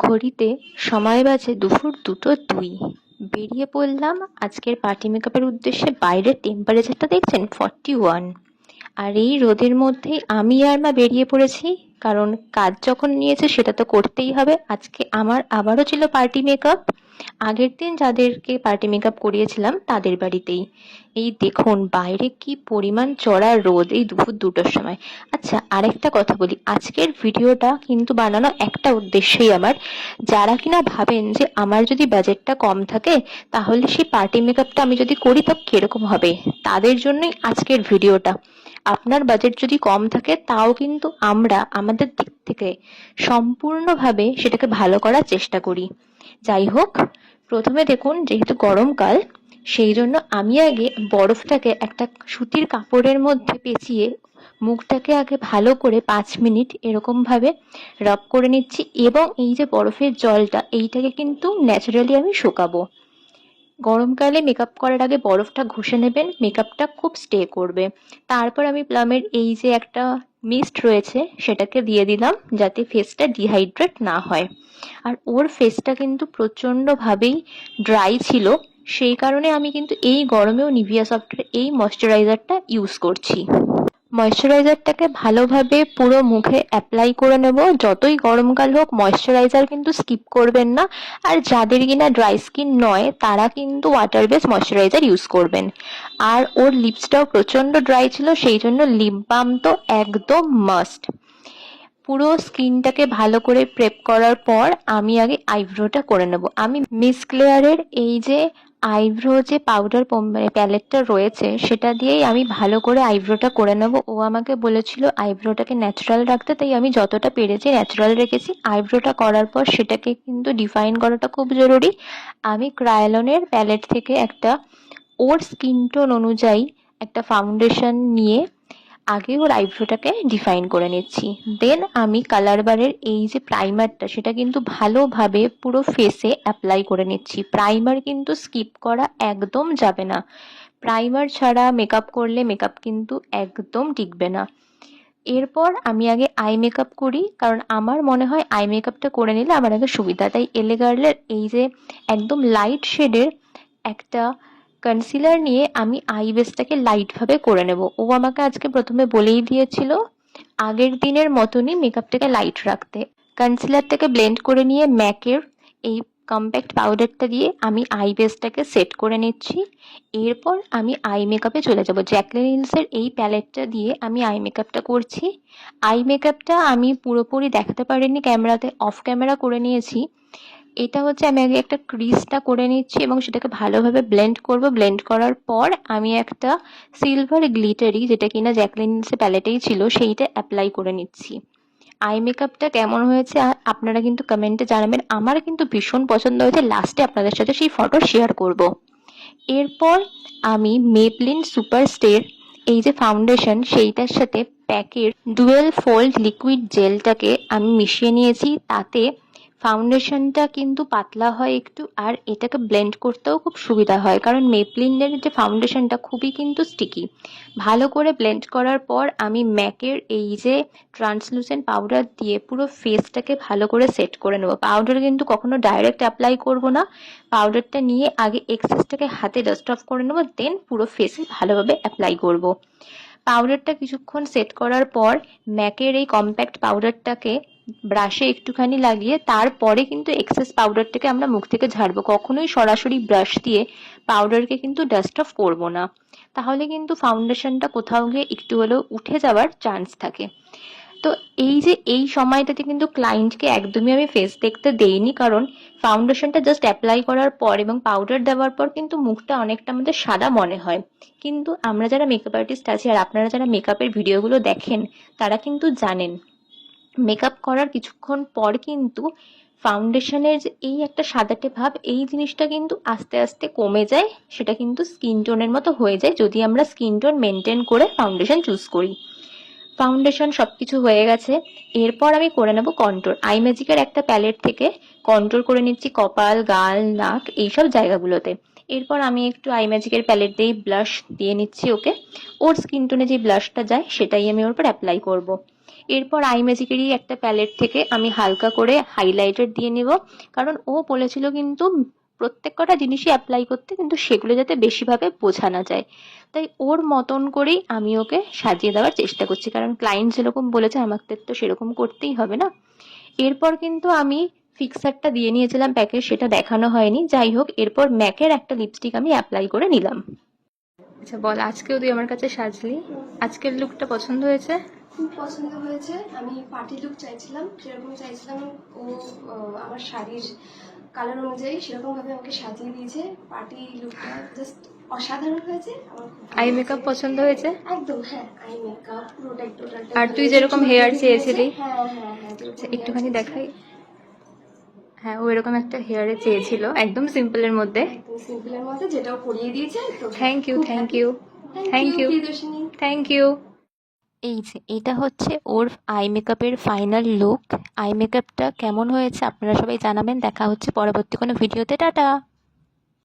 ঘড়িতে সময় বাজে দুপুর 2:02। বেরিয়ে পড়লাম আজকের পার্টি মেকআপের উদ্দেশ্যে। বাইরের টেম্পারেচারটা দেখছেন 41। আর এই রোদের মধ্যেই আমি আর মা বেরিয়ে পড়েছি, কারণ কাজ যখন নিয়েছে সেটা তো করতেই হবে। আজকে আমার আবারও ছিল পার্টি মেকআপ, আগের দিন যাদেরকে পার্টি মেকআপ করিয়েছিলাম তাদের বাড়িতেই। এই দেখুন বাইরে কি পরিমাণ চড়া রোদ এই দুপুর 2টোর সময়। আচ্ছা, আরেকটা কথা বলি, আজকের ভিডিওটা কিন্তু বানানো একটা উদ্দেশ্যেই আমার, যারা কিনা ভাবেন যে আমার যদি বাজেটটা কম থাকে তাহলে সেই পার্টি মেকআপটা আমি যদি করি তো কিরকম হবে, তাদের জন্যই আজকের ভিডিওটা। আপনার বাজেট যদি কম থাকে তাও কিন্তু আমরা আমাদের দিক থেকে সম্পূর্ণভাবে সেটাকে ভালো করার চেষ্টা করি। যাই হোক, প্রথমে দেখুন, যেহেতু গরমকাল সেই জন্য আমি আগে বরফটাকে একটা সুতির কাপড়ের মধ্যে পেঁচিয়ে মুখটাকে আগে ভালো করে 5 মিনিট এরকম ভাবে রাব করে নিচ্ছি, এবং এই যে বরফের জলটা এইটাকে কিন্তু ন্যাচারালি আমি শুকাবো। গরমকালে মেকআপ করার আগে বরফটা ঘষে নেবেন, মেকআপটা খুব স্টে করবে। তারপর আমি প্লামের এই যে একটা মিস্ট রয়েছে সেটাকে দিয়ে দিলাম, যাতে ফেসটা ডিহাইড্রেট না হয়। আর ওর ফেসটা কিন্তু প্রচণ্ডভাবেই ড্রাই ছিল, সেই কারণে আমি কিন্তু এই গরমেও নিভিয়া সফটের এই ময়শ্চারাইজারটা ইউজ করছি। ময়শ্চারাইজারটাকে ভালোভাবে পুরো মুখে অ্যাপ্লাই করে নেব। যতই গরমকাল হোক ময়শ্চারাইজার কিন্তু স্কিপ করবেন না। আর যাদের কিনা ড্রাই স্কিন নয় তারা কিন্তু ওয়াটার বেস ময়শ্চারাইজার ইউজ করবেন। আর ওর লিপসটাও প্রচণ্ড ড্রাই ছিল, সেই জন্য লিপ বাম তো একদম মাস্ট। পুরো স্কিনটাকে ভালো করে প্রেপ করার পর আমি আগে আইব্রোটা করে নেব। আমি মিস ক্লেয়ারের এই যে আইব্রো যে পাউডার প্যালেটটা রয়েছে সেটা দিয়েই আমি ভালো করে আইব্রোটা করে নেব। ও আমাকে বলেছিল আইব্রোটাকে ন্যাচারাল রাখতে, তাই আমি যতটা পেরেছি ন্যাচারাল রেখেছি। আইব্রোটা করার পর সেটাকে কিন্তু ডিফাইন করাটা খুব জরুরি। আমি ক্রায়োলনের প্যালেট থেকে একটা ওর স্কিন টোন অনুযায়ী একটা ফাউন্ডেশন নিয়ে আগে ওর আইব্রোটাকে ডিফাইন করে নিচ্ছি। দেন আমি কালার বারের এই যে প্রাইমারটা সেটা কিন্তু ভালোভাবে পুরো ফেসে অ্যাপ্লাই করে নিচ্ছি। প্রাইমার কিন্তু স্কিপ করা একদম যাবে না। প্রাইমার ছাড়া মেকআপ করলে মেকআপ কিন্তু একদম টিকবে না। এরপর আমি আগে আই মেকআপ করি, কারণ আমার মনে হয় আই মেকআপটা করে নিলে আমার আগে সুবিধা। তাই এলে গার্লের এই যে একদম লাইট শেডের একটা কনসিলার নিয়ে আমি আই বেসটাকে লাইটভাবে করে নেব। ও আমাকে আজকে প্রথমে বলেই দিয়েছিল আগের দিনের মতনই মেকআপটাকে লাইট রাখতে। কনসিলারটাকে ব্লেন্ড করে নিয়ে ম্যাকের এই কম্প্যাক্ট পাউডারটা দিয়ে আমি আই বেসটাকে সেট করে নিচ্ছি। এরপর আমি আই মেকআপে চলে যাব। জ্যাকলিন হিলসের এই প্যালেটটা দিয়ে আমি আই মেকআপটা করছি। আই মেকআপটা আমি পুরোপুরি দেখাতে পারিনি ক্যামেরাতে, অফ ক্যামেরা করে নিয়েছি। এটা হচ্ছে আমি আগে একটা ক্রিজটা করে নিচ্ছি এবং সেটাকে ভালোভাবে ব্লেন্ড করব। ব্লেন্ড করার পর আমি একটা সিলভার গ্লিটারি, যেটা কিনা জ্যাকলিন হিলসের প্যালেটেই ছিল, সেইটা অ্যাপ্লাই করে নিচ্ছি। আই মেকআপটা কেমন হয়েছে আপনারা কিন্তু কমেন্টে জানাবেন। আমার কিন্তু ভীষণ পছন্দ হয়েছে, লাস্টে আপনাদের সাথে সেই ফটো শেয়ার করব। এরপর আমি মেবলিন সুপার স্টের এই যে ফাউন্ডেশন সেইটার সাথে প্যাকের ডুয়েল ফোল্ড লিকুইড জেলটাকে আমি মিশিয়ে নিয়েছি। তাতে ফাউন্ডেশনটা কিন্তু পাতলা হয় একটু, আর এটাকে ব্লেন্ড করতেও খুব সুবিধা হয়, কারণ মেবলিনের যে ফাউন্ডেশনটা খুবই কিন্তু স্টিকি। ভালো করে ব্লেন্ড করার পর আমি ম্যাকের এই যে ট্রান্সলুসেন্ট পাউডার দিয়ে পুরো ফেসটাকে ভালো করে সেট করে নেবো। পাউডার কিন্তু কখনো ডাইরেক্ট অ্যাপ্লাই করব না, পাউডারটা নিয়ে আগে এক্সেসটাকে হাতে ডাস্ট অফ করে নেবো, দেন পুরো ফেসে ভালোভাবে অ্যাপ্লাই করব। পাউডারটা কিছুক্ষণ সেট করার পর ম্যাকের এই কম্প্যাক্ট পাউডারটাকে ব্রাশে একটুখানি লাগিয়ে তারপরে কিন্তু এক্সেস পাউডারটাকে আমরা মুখ থেকে ঝাড়বো। কখনোই সরাসরি ব্রাশ দিয়ে পাউডারকে কিন্তু ডাস্ট অফ করবো না, তাহলে কিন্তু ফাউন্ডেশনটা কোথাও গিয়ে একটু হলেও উঠে যাওয়ার চান্স থাকে। তো এই যে এই সময়টাতে কিন্তু ক্লায়েন্টকে একদমই আমি ফেস দেখতে দেইনি, কারণ ফাউন্ডেশনটা জাস্ট অ্যাপ্লাই করার পর এবং পাউডার দেওয়ার পর কিন্তু মুখটা অনেকটা আমাদের সাদা মনে হয়। কিন্তু আমরা যারা মেকআপ আর্টিস্ট আছি আর আপনারা যারা মেকআপের ভিডিওগুলো দেখেন তারা কিন্তু জানেন মেকআপ করার কিছুক্ষণ পর কিন্তু ফাউন্ডেশনের যে এই একটা সাদাটে ভাব, এই জিনিসটা কিন্তু আস্তে আস্তে কমে যায়। সেটা কিন্তু স্কিন টোনের মতো হয়ে যায় যদি আমরা স্কিন টোন মেনটেন করে ফাউন্ডেশন চুজ করি। ফাউন্ডেশন সবকিছু হয়ে গেছে। এরপর আমি করে নেব কন্ট্রোর। আই ম্যাজিকের একটা প্যালেট থেকে কন্ট্রোর করে নিচ্ছি কপাল, গাল, নাক, এইসব জায়গাগুলোতে। এরপর আমি একটু আই ম্যাজিকের প্যালেট দিয়ে ব্লাশ দিয়ে নিচ্ছি ওকে। ওর স্কিন টোনে যে ব্লাশটা যায় সেটাই আমি ওর উপর অ্যাপ্লাই করব। এরপর আই ম্যাজিকেরই একটা প্যালেট থেকে আমি হালকা করে হাইলাইটার দিয়ে নেব, কারণ ও বলেছিল কিন্তু প্রত্যেক কটা জিনিসই অ্যাপ্লাই করতে, কিন্তু সেগুলো যাতে বেশিভাবে বোঝা না যায়। তাই ওর মতন করেই আমি ওকে সাজিয়ে দেওয়ার চেষ্টা করছি, কারণ ক্লায়েন্ট যেরকম বলেছে আমাদের তো সেরকম করতেই হবে না। এরপর কিন্তু আমি ফিক্সারটা দিয়ে নিয়েছিলাম প্যাকে, সেটা দেখানো হয়নি। যাই হোক, এরপর ম্যাকের একটা লিপস্টিক আমি অ্যাপ্লাই করে নিলাম। আচ্ছা বল, আজকেও তুই আমার কাছে সাজলি, আজকের লুকটা পছন্দ হয়েছে? খুব পছন্দ হয়েছে। আমি পার্টি লুক চাইছিলাম, যেরকম চাইছিলাম ও আমার শাড়ির কালার অনুযায়ী সেরকমভাবে আমাকে সাজিয়ে দিয়েছে। পার্টি লুকটা জাস্ট অসাধারণ হয়েছে। আমার খুব ভালো আই লেগেছে। মেকআপ পছন্দ হয়েছে? একদম, হ্যাঁ, আই মেকআপ পুরোটাই টোটালটা। আর তুই যেরকম হেয়ার চেয়েছিলি? হ্যাঁ হ্যাঁ হ্যাঁ, আচ্ছা, একটুখানি দেখাই। হ্যাঁ, ও এরকম একটা হেয়ারে চেয়েছিল, একদম সিম্পলের মধ্যে। একদম সিম্পলের মধ্যে, যেটাও করিয়ে দিয়েছে। তো থ্যাংক ইউ, খুব thank happy। You, thank thank you you, Priyadarshini. Thank you. এই যে এটা হচ্ছে ওর আই মেকআপের ফাইনাল লুক। আই মেকআপটা কেমন হয়েছে আপনারা সবাই জানাবেন। দেখা হচ্ছে পরবর্তী কোনো ভিডিওতে। টাটা।